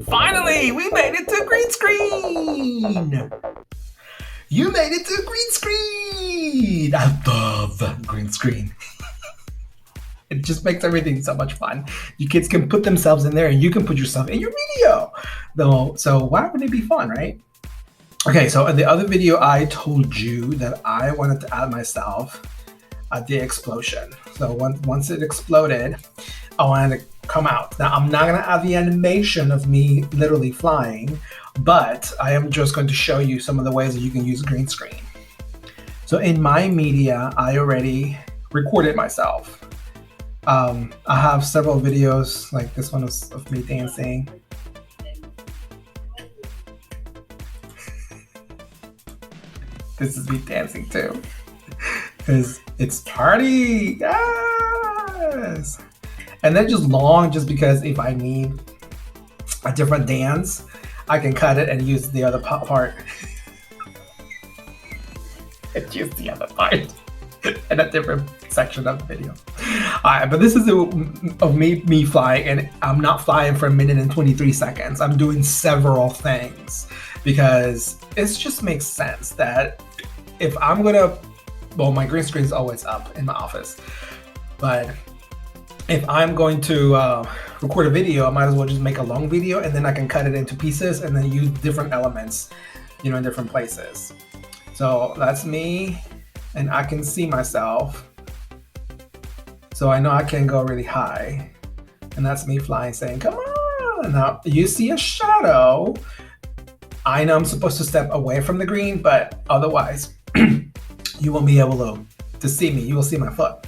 Finally, we made it to green screen! You made it to green screen! I love green screen. It just makes everything so much fun. You kids can put themselves in there and you can put yourself in your video. Though, so why wouldn't it be fun, right? Okay, so in the other video, I told you that I wanted to add myself the explosion. So once it exploded, I wanted to come out. Now, I'm not going to add the animation of me literally flying, but I am just going to show you some of the ways that you can use green screen. So in my media, I already recorded myself. I have several videos, like this one was of me dancing. This is me dancing too, because it's party, yes! And then just long, just because if I need a different dance, I can cut it and use the other part. And use the other part in a different section of the video. Alright, but this is of me flying, and I'm not flying for 1 minute and 23 seconds. I'm doing several things because it just makes sense that if I'm gonna, well, my green screen is always up in my office, but if I'm going to record a video, I might as well just make a long video and then I can cut it into pieces and then use different elements, you know, in different places. So that's me, and I can see myself. So I know I can go really high, and that's me flying saying, come on. Now you see a shadow. I know I'm supposed to step away from the green, but otherwise you won't be able to see me. You will see my foot.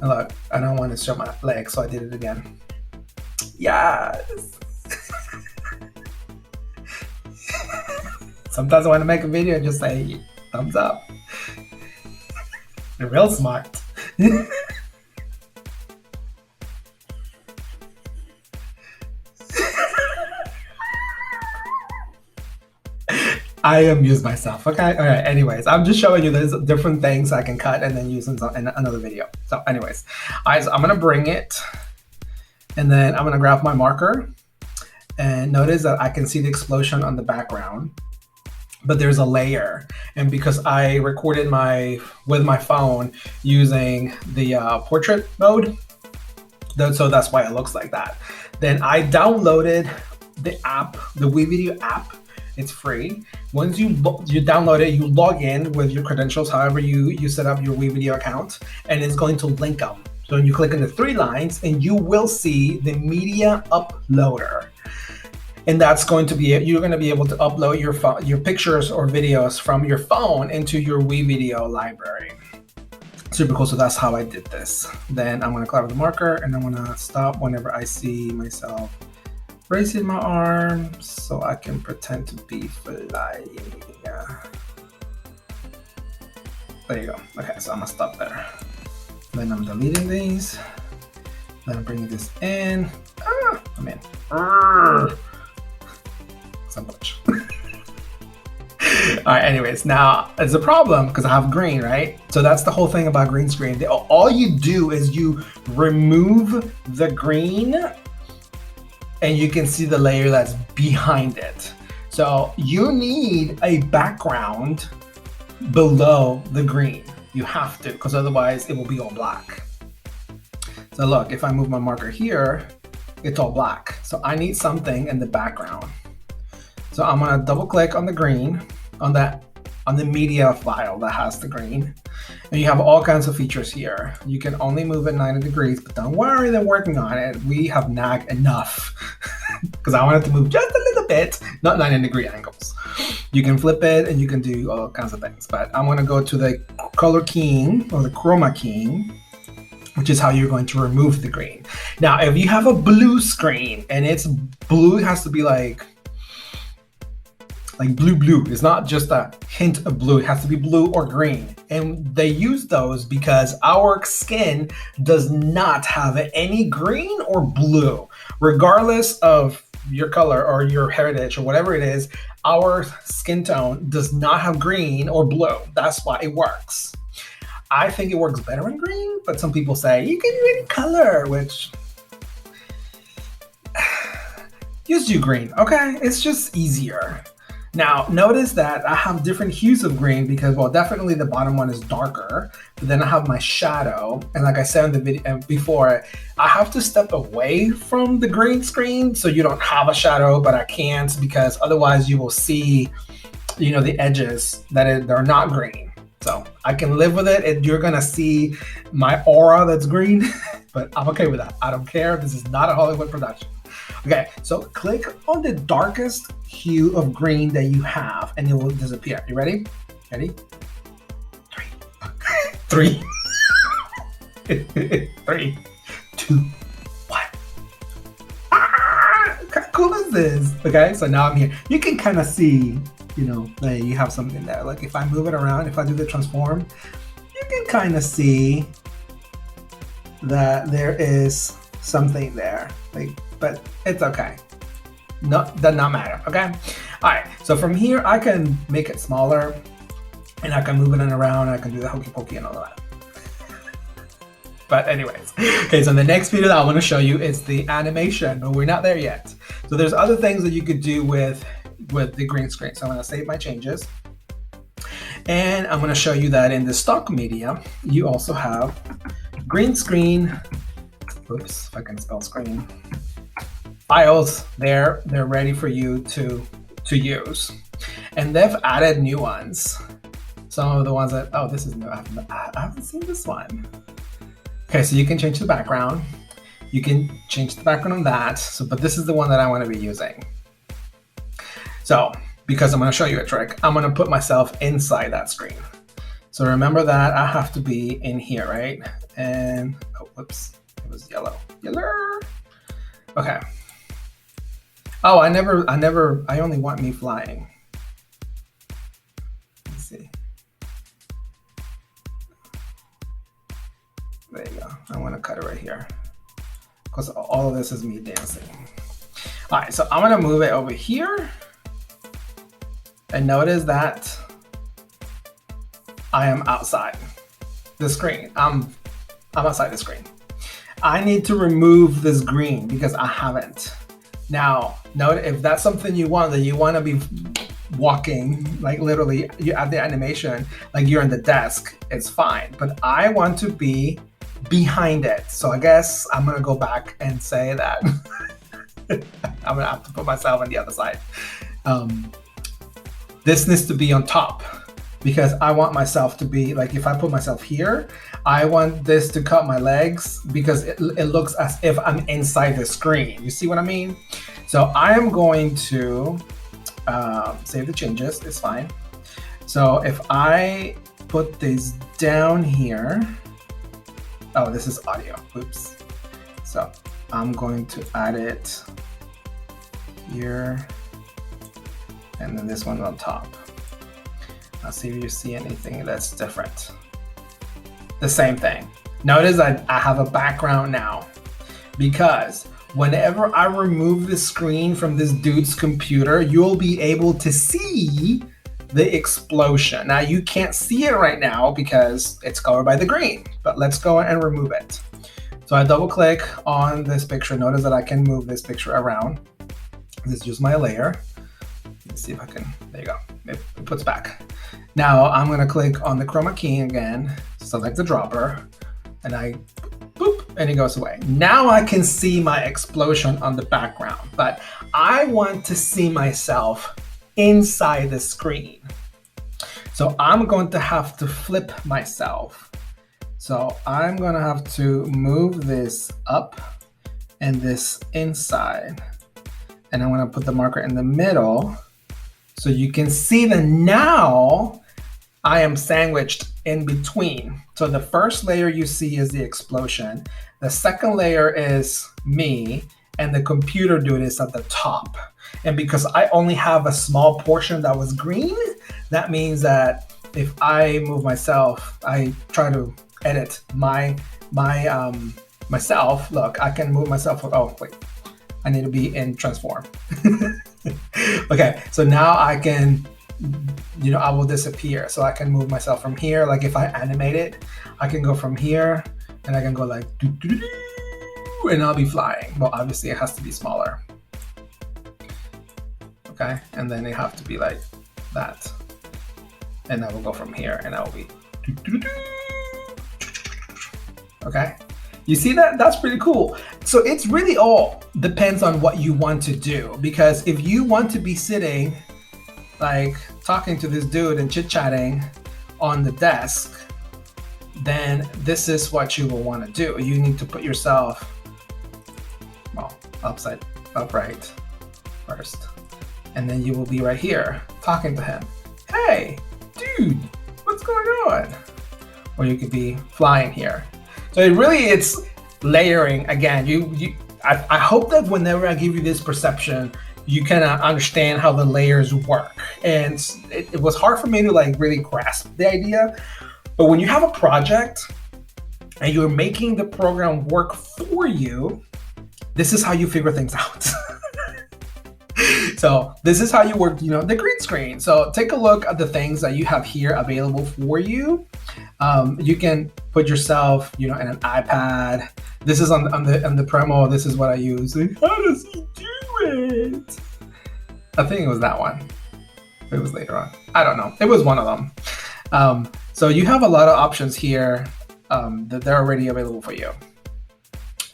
And look, I don't want to show my leg, so I did it again. Yes. Sometimes I want to make a video and just say thumbs up. You're real smart. I amuse myself, okay? All right, anyways, I'm just showing you there's different things I can cut and then use in another video. So anyways, all right, so I'm gonna bring it, and then I'm gonna grab my marker, and notice that I can see the explosion on the background, but there's a layer. And because I recorded with my phone using the portrait mode, so that's why it looks like that. Then I downloaded the app, the WeVideo app. It's free. Once you download it, you log in with your credentials, however you set up your WeVideo account, and it's going to link them. So you click on the 3 lines and you will see the media uploader. And that's going to be it. You're going to be able to upload your pictures or videos from your phone into your WeVideo library. Super cool. So that's how I did this. Then I'm going to grab the marker and I'm going to stop whenever I see myself raising my arms so I can pretend to be flying. There you go. Okay, so I'm gonna stop there. Then I'm deleting these. Then I'm bringing this in. I'm in. So much. All right, anyways, now it's a problem because I have green, right? So that's the whole thing about green screen. All you do is you remove the green and you can see the layer that's behind it. So you need a background below the green. You have to, because otherwise it will be all black. So look, if I move my marker here, it's all black. So I need something in the background. So I'm gonna double click on the green, on the media file that has the green. And you have all kinds of features here. You can only move it 90 degrees, but don't worry, they're working on it. We have nagged enough because I wanted to move just a little bit, not 90-degree angles. You can flip it and you can do all kinds of things, but I'm gonna go to the color keying or the chroma keying, which is how you're going to remove the green. Now, if you have a blue screen and it's blue, it has to be like blue. It's not just a hint of blue. It has to be blue or green. And they use those because our skin does not have any green or blue. Regardless of your color or your heritage or whatever it is, our skin tone does not have green or blue. That's why it works. I think it works better in green, but some people say you can do any color, which Just do green, okay? It's just easier. Now, notice that I have different hues of green because, well, definitely the bottom one is darker, but then I have my shadow. And like I said in the video before, I have to step away from the green screen so you don't have a shadow, but I can't because otherwise you will see, you know, the edges that they're not green. So I can live with it. You're gonna see my aura that's green, but I'm okay with that. I don't care. This is not a Hollywood production. Okay, so click on the darkest hue of green that you have and it will disappear. You ready? Ready? Three. 3, 2, 1. Ah, how cool is this? Okay, so now I'm here. You can kind of see, you know, that you have something there. Like if I move it around, if I do the transform, you can kind of see that there is something there. Like, but it's okay. No, does not matter, okay? All right, so from here, I can make it smaller and I can move it around. I can do the hokey pokey and all of that. But anyways, okay, so the next video that I want to show you is the animation, but we're not there yet. So there's other things that you could do with the green screen. So I'm going to save my changes. And I'm going to show you that in the stock media, you also have green screen. Oops, if I can spell screen. Files, they're ready for you to use. And they've added new ones. Some of the ones that, oh, this is new. I haven't seen this one. Okay, so you can change the background. You can change the background on that. So, but this is the one that I want to be using. So, because I'm going to show you a trick, I'm going to put myself inside that screen. So remember that I have to be in here, right? And, oh, whoops, it was yellow. Yellow. Okay. Oh, I only want me flying. Let's see. There you go. I want to cut it right here because all of this is me dancing. All right, so I'm going to move it over here. And notice that I am outside the screen. I'm outside the screen. I need to remove this green because I haven't. Now, note if that's something you want, that you want to be walking, like literally you add the animation, like you're on the desk, it's fine. But I want to be behind it. So I guess I'm going to go back and say that I'm going to have to put myself on the other side. This needs to be on top because I want myself to be like, if I put myself here, I want this to cut my legs because it looks as if I'm inside the screen. You see what I mean? So I am going to save the changes, it's fine. So if I put these down here, oh, this is audio, oops. So I'm going to add it here. And then this one on top. I'll see if you see anything that's different. The same thing. Notice I have a background now because whenever I remove the screen from this dude's computer, you'll be able to see the explosion. Now you can't see it right now because it's covered by the green, but let's go and remove it. So I double click on this picture. Notice that I can move this picture around. This is just my layer. Let's see if I can, there you go, it puts back. Now I'm gonna click on the chroma key again, select the dropper, and I, boop, and it goes away. Now I can see my explosion on the background, but I want to see myself inside the screen. So I'm going to have to flip myself. So I'm gonna have to move this up and this inside. And I'm gonna put the marker in the middle. So you can see that now I am sandwiched in between. So the first layer you see is the explosion. The second layer is me and the computer dude is at the top. And because I only have a small portion that was green, that means that if I move myself, I try to edit myself. Look, I can move myself. Oh, wait, I need to be in transform. Okay, so now I can, you know, I will disappear. So I can move myself from here. Like if I animate it, I can go from here and I can go like, doo, doo, doo, doo, and I'll be flying. Well, obviously it has to be smaller. Okay, and then they have to be like that. And I will go from here and I will be, okay. You see that? That's pretty cool. So it's really all depends on what you want to do, because if you want to be sitting like talking to this dude and chit-chatting on the desk, then this is what you will want to do. You need to put yourself, well, upright first, and then you will be right here talking to him. Hey, dude, what's going on? Or you could be flying here. So it's layering again. I hope that whenever I give you this perception, you kind of understand how the layers work. And it was hard for me to like really grasp the idea. But when you have a project and you're making the program work for you, this is how you figure things out. So this is how you work, the green screen. So take a look at the things that you have here available for you. You can put yourself, in an iPad. This is on the Premo. This is what I use. How does he do it? I think it was that one. It was later on. I don't know. It was one of them. So you have a lot of options here that they're already available for you.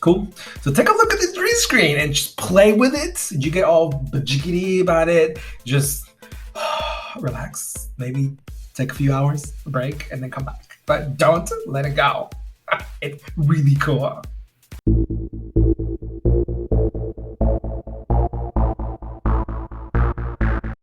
Cool. So take a look at this green screen and just play with it. You get all bajiggity about it. Just relax. Maybe take a few hours, break, and then come back. But don't let it go. It's really cool.